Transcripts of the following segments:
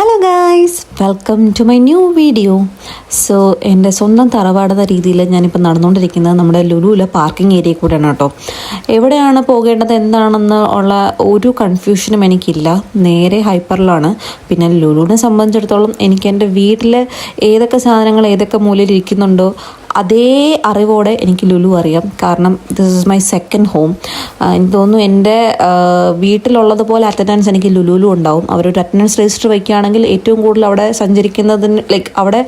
Hello guys, welcome to my new video. So എൻ്റെ സ്വന്തം തറവാടുന്ന രീതിയിൽ ഞാനിപ്പോൾ നടന്നുകൊണ്ടിരിക്കുന്നത് നമ്മുടെ ലുലുവിലെ പാർക്കിംഗ് ഏരിയയിൽ കൂടെയാണ് കേട്ടോ. എവിടെയാണ് പോകേണ്ടത് എന്താണെന്ന് ഉള്ള ഒരു കൺഫ്യൂഷനും എനിക്കില്ല. നേരെ ഹൈപ്പറിലാണ്. പിന്നെ ലുലുവിനെ സംബന്ധിച്ചിടത്തോളം എനിക്ക് എൻ്റെ വീട്ടിൽ ഏതൊക്കെ സാധനങ്ങൾ ഏതൊക്കെ മൂലയിൽ ഇരിക്കുന്നുണ്ടോ അതേ അറിവോടെ എനിക്ക് ലുലു അറിയാം. കാരണം this is my second home. എനിക്ക് തോന്നുന്നു എൻ്റെ വീട്ടിലുള്ളതുപോലെ അറ്റൻഡൻസ് എനിക്ക് ലുലുവിലും ഉണ്ടാവും. അവരൊരു അറ്റൻഡൻസ് രജിസ്റ്റർ വയ്ക്കുകയാണെങ്കിൽ ഏറ്റവും കൂടുതൽ അവിടെ സഞ്ചരിക്കുന്നതിന് അവിടെ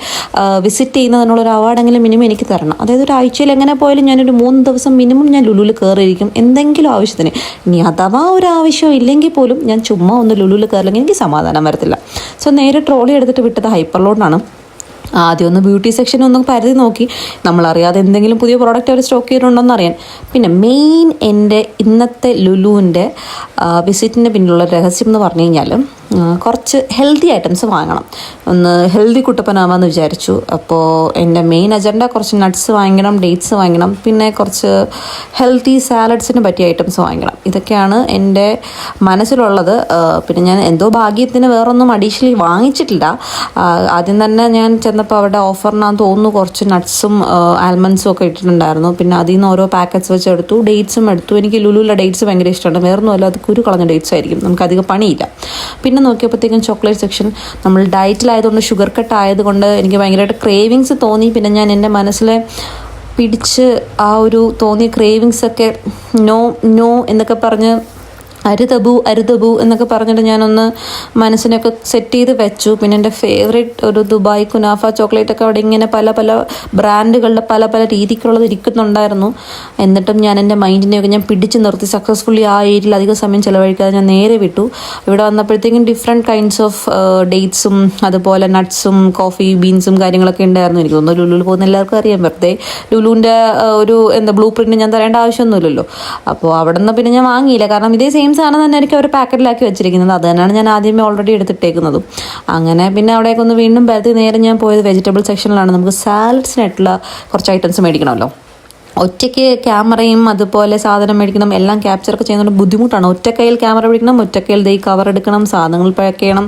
വിസിറ്റ് ചെയ്യുന്നതിനുള്ളൊരു അവാർഡെങ്കിലും മിനിമം എനിക്ക് തരണം. അതായത് ഒരു ആഴ്ചയിൽ എങ്ങനെ പോയാലും ഞാനൊരു 3 ദിവസം മിനിമം ഞാൻ ലുലുവിൽ കയറിയിരിക്കും എന്തെങ്കിലും ആവശ്യത്തിന്. ഇനി അഥവാ ഒരു ആവശ്യം ഇല്ലെങ്കിൽ പോലും ഞാൻ ചുമ്മാ ഒന്ന് ലുലുവിൽ കയറില്ലെങ്കിൽ എനിക്ക് സമാധാനം വരത്തില്ല. സോ നേരെ ട്രോളി എടുത്തിട്ട് വിട്ടത് ഹൈപ്പറിലോട്ടാണ്. ആദ്യം ഒന്ന് ബ്യൂട്ടി സെക്ഷൻ ഒന്ന് പരിധി നോക്കി, നമ്മളറിയാതെ എന്തെങ്കിലും പുതിയ പ്രോഡക്റ്റ് അവർ സ്റ്റോക്ക് ചെയ്തിട്ടുണ്ടോയെന്ന് അറിയാൻ. പിന്നെ മെയിൻ എൻ്റെ ഇന്നത്തെ ലുലുവിൻ്റെ വിസിറ്റിൻ്റെ പിന്നിലുള്ള രഹസ്യം എന്ന് പറഞ്ഞു കഴിഞ്ഞാൽ കുറച്ച് ഹെൽത്തി ഐറ്റംസ് വാങ്ങണം. ഒന്ന് ഹെൽത്തി കുട്ടപ്പനാവാമെന്ന് വിചാരിച്ചു. അപ്പോൾ എൻ്റെ മെയിൻ അജണ്ട കുറച്ച് നട്ട്സ് വാങ്ങിക്കണം, ഡേറ്റ്സ് വാങ്ങിക്കണം, പിന്നെ കുറച്ച് ഹെൽത്തി സാലഡ്സിന് പറ്റിയ ഐറ്റംസ് വാങ്ങിക്കണം. ഇതൊക്കെയാണ് എൻ്റെ മനസ്സിലുള്ളത്. പിന്നെ ഞാൻ എന്തോ ഭാഗ്യത്തിന് വേറൊന്നും അഡീഷണലി വാങ്ങിച്ചിട്ടില്ല. ആദ്യം തന്നെ ഞാൻ ചെന്നപ്പോൾ അവിടെ ഓഫറിനാന്ന് തോന്നുന്നു കുറച്ച് നട്ട്സും ആൽമണ്ട്സും ഒക്കെ ഇട്ടിട്ടുണ്ടായിരുന്നു. പിന്നെ അതിൽ നിന്ന് ഓരോ പാക്കറ്റ്സ് വെച്ച് എടുത്തു, ഡേറ്റ്സും എടുത്തു. എനിക്ക് ലുലുവിലെ ഡേറ്റ്സ് ഭയങ്കര ഇഷ്ടമാണ്. വേറൊന്നുമല്ല, അത് കുരു കളഞ്ഞ ഡേറ്റ്സ് ആയിരിക്കും, നമുക്കധികം പണിയില്ല. പിന്നെ നോക്കിയപ്പോഴത്തേക്കും ചോക്ലേറ്റ് സെക്ഷൻ. നമ്മൾ ഡയറ്റിലായതുകൊണ്ട് ഷുഗർ കട്ട് ആയതുകൊണ്ട് എനിക്ക് ഭയങ്കരമായിട്ട് ക്രേവിങ്സ് തോന്നി. പിന്നെ ഞാൻ എൻ്റെ മനസ്സിലെ പിടിച്ച് ആ ഒരു തോന്നിയ ക്രേവിങ്സൊക്കെ നോ എന്നൊക്കെ പറഞ്ഞ് അരുതബു എന്നൊക്കെ പറഞ്ഞിട്ട് ഞാനൊന്ന് മനസ്സിനൊക്കെ സെറ്റ് ചെയ്ത് വെച്ചു. പിന്നെ എൻ്റെ ഫേവറേറ്റ് ഒരു ദുബായ് കുനാഫ ചോക്ലേറ്റൊക്കെ അവിടെ ഇങ്ങനെ പല പല ബ്രാൻഡുകളുടെ പല പല രീതിക്കുള്ളത് ഇരിക്കുന്നുണ്ടായിരുന്നു. എന്നിട്ടും ഞാൻ എൻ്റെ മൈൻഡിനെയൊക്കെ ഞാൻ പിടിച്ച് നിർത്തി സക്സസ്ഫുള്ളി ആ ഏരിയയിൽ അധികം സമയം ചിലവഴിക്കാതെ ഞാൻ നേരെ വിട്ടു. ഇവിടെ വന്നപ്പോഴത്തേക്കും ഡിഫറെൻറ്റ് കൈൻഡ്സ് ഓഫ് ഡേറ്റ്സും അതുപോലെ നട്ട്സും കോഫി ബീൻസും കാര്യങ്ങളൊക്കെ ഉണ്ടായിരുന്നു. എനിക്ക് തോന്നുന്നു ലുലുവിൽ പോകുന്ന എല്ലാവർക്കും അറിയാം. വെറുതെ ലുലുവിൻ്റെ ഒരു ബ്ലൂ പ്രിൻറ്റ് ഞാൻ തരേണ്ട ആവശ്യമൊന്നുമില്ലല്ലോ. അപ്പോൾ അവിടെ നിന്ന് പിന്നെ ഞാൻ വാങ്ങിയില്ല. കാരണം ഇതേ സെയിം സാധനം തന്നെ എനിക്ക് അവർ പാക്കറ്റിലാക്കി വെച്ചിരിക്കുന്നത്. അത് തന്നെയാണ് ഞാൻ ആദ്യമേ ഓൾറെഡി എടുത്തിട്ടേക്കുന്നതും. അങ്ങനെ പിന്നെ അവിടേക്ക് ഒന്ന് വീണ്ടും പരത്തി നേരെ ഞാൻ പോയത് വെജിറ്റബിൾ സെക്ഷനിലാണ്. നമുക്ക് സാലഡ്സിനായിട്ടുള്ള കുറച്ച് ഐറ്റംസ് മേടിക്കണമല്ലോ. ഒറ്റയ്ക്ക് ക്യാമറയും അതുപോലെ സാധനം മേടിക്കണം, എല്ലാം ക്യാപ്ചറൊക്കെ ചെയ്യുന്നതുകൊണ്ട് ബുദ്ധിമുട്ടാണ്. ഒറ്റ കയ്യിൽ ക്യാമറ പിടിക്കണം, ഒറ്റ കയ്യിൽ ദൈ കവർ എടുക്കണം, സാധനങ്ങൾ പാക്ക് ചെയ്യണം.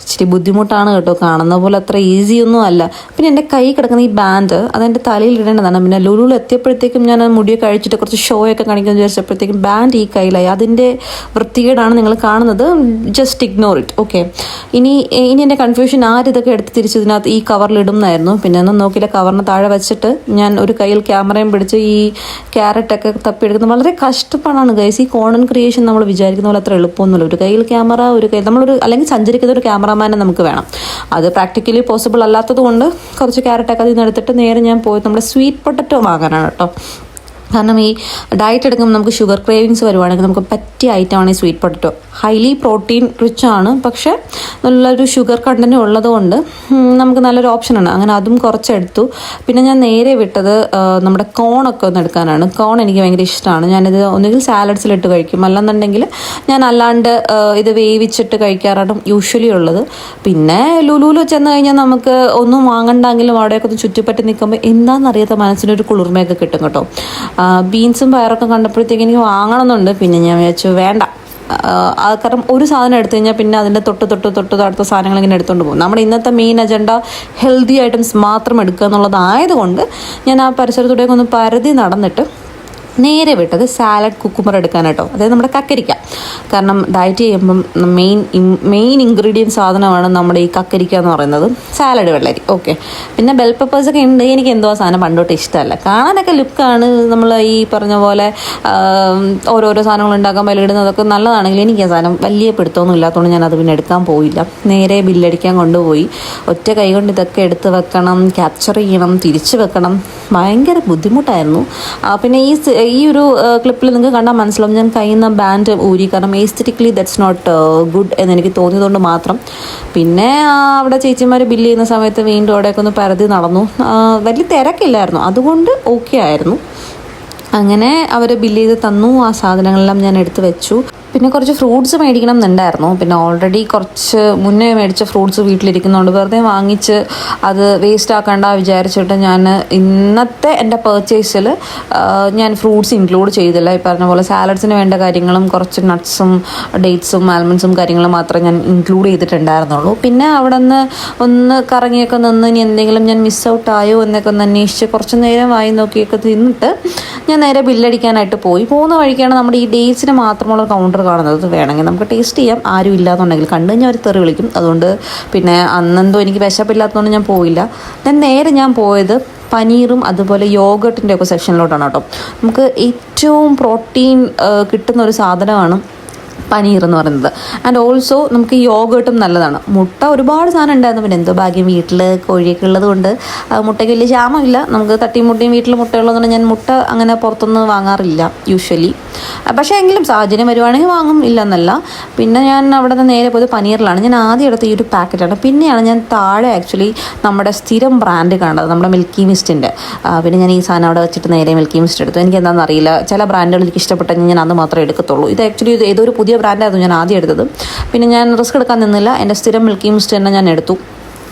ഇച്ചിരി ബുദ്ധിമുട്ടാണ് കേട്ടോ. കാണുന്ന പോലെ അത്ര ഈസി ഒന്നും അല്ല. പിന്നെ എൻ്റെ കൈ കിടക്കുന്ന ഈ ബാൻഡ് അതെൻ്റെ തലയിൽ ഇടേണ്ടതാണ്. പിന്നെ ലുലുവിൽ എത്തിയപ്പോഴത്തേക്കും ഞാൻ മുടിയൊക്കെ കഴിച്ചിട്ട് കുറച്ച് ഷോ ഒക്കെ കാണിക്കാൻ വിചാരിച്ചപ്പോഴത്തേക്കും ബാൻഡ് ഈ കയ്യിലായി. അതിൻ്റെ വൃത്തികേടാണ് നിങ്ങൾ കാണുന്നത്. Just ignore it, okay. ഇനി എൻ്റെ കൺഫ്യൂഷൻ ആരിതൊക്കെ എടുത്ത് തിരിച്ചതിനകത്ത് ഈ കവറിലിടുന്നായിരുന്നു. പിന്നെ ഒന്നും നോക്കിയില്ല, കവറിന് താഴെ വെച്ചിട്ട് ഞാൻ ഒരു കയ്യിൽ ക്യാമറയും പിടിച്ച് ഈ ക്യാരറ്റൊക്കെ തപ്പിയെടുക്കുന്നത് വളരെ കഷ്ടപ്പാടാണ് ഗൈസ്. ഈ കോണ്ടന്റ് ക്രിയേഷൻ നമ്മൾ വിചാരിക്കുന്ന പോലെ അത്ര എളുപ്പമൊന്നുമില്ല. ഒരു കയ്യിൽ ക്യാമറ, ഒരു കൈ നമ്മളൊരു അല്ലെങ്കിൽ സഞ്ചരിക്കുന്ന ഒരു ക്യാമറമാനെ നമുക്ക് വേണം. അത് പ്രാക്ടിക്കലി പോസിബിൾ അല്ലാത്തത് കൊണ്ട് കുറച്ച് ക്യാരറ്റൊക്കെ അതിൽ നിന്ന് എടുത്തിട്ട് നേരെ ഞാൻ പോയി നമ്മുടെ സ്വീറ്റ് പൊട്ടറ്റോ വാങ്ങാനാണ് കേട്ടോ. കാരണം ഈ ഡയറ്റ് എടുക്കുമ്പോൾ നമുക്ക് ഷുഗർ ക്രേവിങ്സ് വരുവാണെങ്കിൽ നമുക്ക് പറ്റിയ ഐറ്റമാണ് ഈ sweet potato. Highly protein rich ആണ്, പക്ഷേ നല്ലൊരു ഷുഗർ കണ്ടൻറ്റ് ഉള്ളതുകൊണ്ട് നമുക്ക് നല്ലൊരു ഓപ്ഷനാണ്. അങ്ങനെ അതും കുറച്ചെടുത്തു. പിന്നെ ഞാൻ നേരെ വിട്ടത് നമ്മുടെ കോണൊക്കെ ഒന്ന് എടുക്കാനാണ്. കോൺ എനിക്ക് ഭയങ്കര ഇഷ്ടമാണ്. ഞാനിത് ഒന്നുകിൽ സാലഡ്സിലിട്ട് കഴിക്കും, അല്ലെന്നുണ്ടെങ്കിൽ ഞാൻ അല്ലാണ്ട് ഇത് വേവിച്ചിട്ട് കഴിക്കാറാണ് യൂഷ്വലി ഉള്ളത്. പിന്നെ ലുലുവിൽ ചെന്ന് കഴിഞ്ഞാൽ നമുക്ക് ഒന്നും വാങ്ങണ്ടെങ്കിലും അവിടെയൊക്കെ ഒന്ന് ചുറ്റിപ്പറ്റി നിൽക്കുമ്പോൾ എന്താണെന്നറിയാത്ത മനസ്സിനൊരു കുളിർമയൊക്കെ കിട്ടും കേട്ടോ. ബീൻസും പയറൊക്കെ കണ്ടപ്പോഴത്തേക്ക് എനിക്ക് വാങ്ങണമെന്നുണ്ട്. പിന്നെ ഞാൻ വിചാരിച്ചു വേണ്ട. കാരണം ഒരു സാധനം എടുത്തു കഴിഞ്ഞാൽ പിന്നെ അതിൻ്റെ തൊട്ട് അടുത്ത സാധനങ്ങൾ ഇങ്ങനെ എടുത്തുകൊണ്ട് പോകും. നമ്മുടെ ഇന്നത്തെ മെയിൻ അജണ്ട ഹെൽത്തി ഐറ്റംസ് മാത്രം എടുക്കുക എന്നുള്ളതായതുകൊണ്ട് ഞാൻ ആ പരിസരത്തൂടെയൊക്കെ ഒന്ന് പരതി നടന്നിട്ട് നേരെ വിട്ടത് സാലഡ് കുക്കുമ്പർ എടുക്കാനായിട്ടോ. അതായത് നമ്മുടെ കക്കരിക്ക. കാരണം ഡയറ്റ് ചെയ്യുമ്പം മെയിൻ ഇൻഗ്രീഡിയൻറ്റ് സാധനമാണ് നമ്മുടെ ഈ കക്കരിക്ക എന്ന് പറയുന്നത്. സാലഡ് വെള്ളരി, ഓക്കെ. പിന്നെ ബെൽ പെപ്പേഴ്സൊക്കെ ഉണ്ട്. എനിക്ക് എന്തോ സാധനം പണ്ടോട്ട് ഇഷ്ടമല്ല. കാണാനൊക്കെ ലുക്കാണ്. നമ്മൾ ഈ പറഞ്ഞ പോലെ ഓരോരോ സാധനങ്ങൾ ഉണ്ടാക്കാൻ ഇടുന്നതൊക്കെ നല്ലതാണെങ്കിൽ എനിക്ക് ആ സാധനം വലിയ പിടുത്തമൊന്നും ഇല്ലാത്തതുകൊണ്ട് ഞാൻ അത് പിന്നെ എടുക്കാൻ പോയില്ല. നേരെ ബില്ലടിക്കാൻ കൊണ്ടുപോയി. ഒറ്റ കൈ കൊണ്ട് ഇതൊക്കെ എടുത്ത് വെക്കണം, ക്യാപ്ചർ ചെയ്യണം, തിരിച്ച് വെക്കണം. ഭയങ്കര ബുദ്ധിമുട്ടായിരുന്നു. പിന്നെ ഈ ഒരു ക്ലിപ്പിൽ നിങ്ങൾക്ക് കണ്ടാൽ മനസ്സിലാവും ഞാൻ കയ്യിൽ നിന്ന് ബാൻഡ് ഊരി. കാരണം എസ്തെറ്റിക്കലി ദാറ്റ്സ് നോട്ട് ഗുഡ് എന്നെനിക്ക് തോന്നിയതുകൊണ്ട് മാത്രം. പിന്നെ അവിടെ ചേച്ചിമാർ ബില്ല് ചെയ്യുന്ന സമയത്ത് വീണ്ടും അവിടെയൊക്കെ ഒന്ന് പരതി നടന്നു. വലിയ തിരക്കില്ലായിരുന്നു, അതുകൊണ്ട് ഓക്കെ ആയിരുന്നു. അങ്ങനെ അവർ ബില്ല് ചെയ്ത് തന്നു. ആ സാധനങ്ങളെല്ലാം ഞാൻ എടുത്ത് വെച്ചു. പിന്നെ കുറച്ച് ഫ്രൂട്ട്സ് മേടിക്കണം എന്നുണ്ടായിരുന്നു. പിന്നെ ഓൾറെഡി കുറച്ച് മുന്നേ മേടിച്ച ഫ്രൂട്ട്സ് വീട്ടിലിരിക്കുന്നതുകൊണ്ട് വെറുതെ വാങ്ങിച്ച് അത് വേസ്റ്റ് ആക്കണ്ട വിചാരിച്ചിട്ട് ഞാൻ ഇന്നത്തെ എൻ്റെ പർച്ചേസിൽ ഞാൻ ഫ്രൂട്ട്സ് ഇൻക്ലൂഡ് ചെയ്തില്ല. ഈ പറഞ്ഞ പോലെ സാലഡ്സിന് വേണ്ട കാര്യങ്ങളും കുറച്ച് നട്ട്സും ഡേറ്റ്സും ആൽമണ്ട്സും കാര്യങ്ങളും മാത്രമേ ഞാൻ ഇൻക്ലൂഡ് ചെയ്തിട്ടുണ്ടായിരുന്നുള്ളൂ. പിന്നെ അവിടെ നിന്ന് ഒന്ന് കറങ്ങിയൊക്കെ നിന്ന് ഇനി എന്തെങ്കിലും ഞാൻ മിസ് ഔട്ട് ആയോ എന്നൊക്കെ ഒന്ന് അന്വേഷിച്ച് കുറച്ച് നേരം വായി നോക്കിയൊക്കെ തിന്നിട്ട് ഞാൻ നേരെ ബില്ലടിക്കാനായിട്ട് പോകുന്ന വഴിക്കാണ് നമ്മുടെ ഈ ഡേറ്റ്സിന് മാത്രമുള്ള കൗണ്ടർ കാണുന്നത്. വേണമെങ്കിൽ നമുക്ക് ടേസ്റ്റ് ചെയ്യാം, ആരും ഇല്ലാന്നുണ്ടെങ്കിൽ. കണ്ടു കഴിഞ്ഞാൽ അവർ തെറി വിളിക്കും. അതുകൊണ്ട് പിന്നെ അന്നെന്തോ എനിക്ക് വിശപ്പില്ലാത്തതുകൊണ്ട് ഞാൻ പോയില്ല. ഞാൻ പോയത് പനീറും അതുപോലെ യോഗട്ടിൻ്റെ ഒക്കെ സെക്ഷനിലോട്ടാണ് കേട്ടോ. നമുക്ക് ഏറ്റവും പ്രോട്ടീൻ കിട്ടുന്ന ഒരു സാധനമാണ് പനീർ എന്ന് പറയുന്നത്. ആൻഡ് ഓൾസോ നമുക്ക് യോഗട്ടും നല്ലതാണ്. മുട്ട ഒരുപാട് സാധനം ഉണ്ടായിരുന്നു. പിന്നെ എന്തോ ഭാഗ്യം വീട്ടിൽ കോഴിയൊക്കെ ഉള്ളത് കൊണ്ട് മുട്ടയ്ക്ക് വലിയ ക്ഷാമമില്ല. നമുക്ക് തട്ടിയും മുട്ടയും വീട്ടിൽ മുട്ടയുള്ളതുകൊണ്ട് ഞാൻ മുട്ട അങ്ങനെ പുറത്തുനിന്ന് വാങ്ങാറില്ല യൂഷ്വലി. പക്ഷേ എങ്കിലും സാഹചര്യം വരുവാണെങ്കിൽ വാങ്ങും, ഇല്ലെന്നല്ല. പിന്നെ ഞാൻ അവിടെ നിന്ന് നേരെ പോയത് പനീറിലാണ്. ഞാൻ ആദ്യം എടുത്ത ഈ ഒരു പാക്കറ്റാണ്. പിന്നെയാണ് ഞാൻ താഴെ ആക്ച്വലി നമ്മുടെ സ്ഥിരം ബ്രാൻഡ് കണ്ടത്, നമ്മുടെ മിൽക്കി മിസ്റ്റിൻ്റെ. പിന്നെ ഞാൻ ഈ സാധനം അവിടെ വെച്ചിട്ട് നേരെ മിൽക്കി മിസ്റ്റ് എടുത്തു. എനിക്ക് എന്താണെന്ന് അറിയില്ല, ചില ബ്രാൻഡുകൾ എനിക്ക് ഇഷ്ടപ്പെട്ടെങ്കിൽ ഞാൻ അന്ന് മാത്രമേ എടുക്കത്തുള്ളൂ. ഇത് ആക്ച്വലി ഏതൊരു പുതിയ ബ്രാൻഡായിരുന്നു ഞാൻ ആദ്യം എടുത്തത്. പിന്നെ ഞാൻ റിസ്ക് എടുക്കാൻ നിന്നില്ല, എൻ്റെ സ്ഥിരം മിൽക്കി മിസ്റ്റ് തന്നെ ഞാൻ എടുത്തു.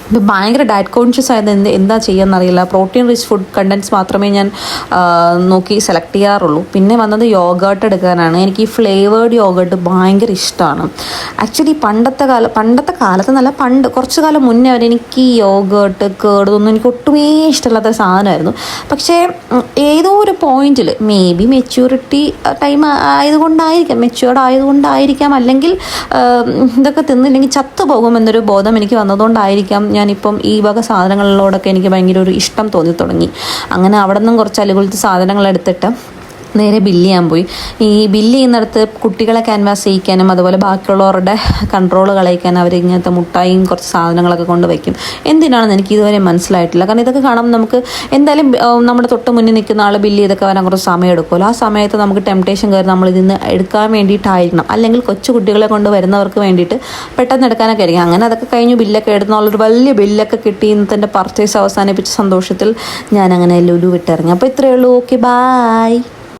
ഇപ്പം ഭയങ്കര ഡയറ്റ് കോൺഷ്യസ് ആയത് എന്താ ചെയ്യാമെന്നറിയില്ല. പ്രോട്ടീൻ റിച്ച് ഫുഡ് കണ്ടൻറ്റ്സ് മാത്രമേ ഞാൻ നോക്കി സെലക്ട് ചെയ്യാറുള്ളൂ. പിന്നെ വന്നത് യോഗേർട്ട് എടുക്കാനാണ്. എനിക്ക് ഈ ഫ്ലേവേർഡ് യോഗേർട്ട് ഭയങ്കര ഇഷ്ടമാണ്. ആക്ച്വലി പണ്ടത്തെ കാലത്ത് നല്ല കുറച്ച് കാലം മുന്നേ വരെ എനിക്ക് ഈ യോഗേർട്ട് കേടുതൊന്നും എനിക്ക് ഒട്ടുമേ ഇഷ്ടമില്ലാത്ത സാധനമായിരുന്നു. പക്ഷേ ഏതോ ഒരു പോയിന്റിൽ മേ ബി മെച്യൂരിറ്റി ടൈം ആയതുകൊണ്ടായിരിക്കാം, മെച്യൂർഡ് ആയതുകൊണ്ടായിരിക്കാം, അല്ലെങ്കിൽ ഇതൊക്കെ തിന്നില്ലെങ്കിൽ ചത്തുപോകുമെന്നൊരു ബോധം എനിക്ക് വന്നതുകൊണ്ടായിരിക്കാം ഞാനിപ്പം ഈ വക സാധനങ്ങളിലോടൊക്കെ എനിക്ക് ഭയങ്കര ഒരു ഇഷ്ടം തോന്നി തുടങ്ങി. അങ്ങനെ അവിടെ നിന്നും കുറച്ച് അലുകുലത്തെ സാധനങ്ങൾ എടുത്തിട്ട് നേരെ ബില്ല് ചെയ്യാൻ പോയി. ഈ ബില്ല് ചെയ്യുന്നിടത്ത് കുട്ടികളെ ക്യാൻവാസ് ചെയ്യിക്കാനും അതുപോലെ ബാക്കിയുള്ളവരുടെ കൺട്രോൾ കളയിക്കാനും അവർ ഇങ്ങനത്തെ മുട്ടായും കുറച്ച് സാധനങ്ങളൊക്കെ കൊണ്ട് വയ്ക്കും. എന്തിനാണെന്ന് എനിക്ക് ഇതുവരെ മനസ്സിലായിട്ടില്ല. കാരണം ഇതൊക്കെ കാണുമ്പോൾ നമുക്ക് എന്തായാലും നമ്മുടെ തൊട്ട് മുന്നിൽ നിൽക്കുന്ന ആൾ ബില്ല് ചെയ്തൊക്കെ വരാൻ കുറച്ച് സമയം എടുക്കുമല്ലോ. ആ സമയത്ത് നമുക്ക് ടെംപ്ടേഷൻ കയറി നമ്മൾ ഇതിന്ന് എടുക്കാൻ വേണ്ടിയിട്ടായിരിക്കണം, അല്ലെങ്കിൽ കൊച്ചു കുട്ടികളെ കൊണ്ട് വരുന്നവർക്ക് വേണ്ടിയിട്ട് പെട്ടെന്ന് എടുക്കാനൊക്കെ ആയിരിക്കും. അങ്ങനെ അതൊക്കെ കഴിഞ്ഞ് ബില്ലൊക്കെ എടുത്തുള്ളൊരു വലിയ ബില്ലൊക്കെ കിട്ടി. ഇന്നത്തെ എൻ്റെ പർച്ചേസ് അവസാനിപ്പിച്ച സന്തോഷത്തിൽ ഞാൻ അങ്ങനെ ലുലു വിട്ടിറങ്ങി. അപ്പോൾ ഇത്രയേ ഉള്ളൂ. Okay, bye.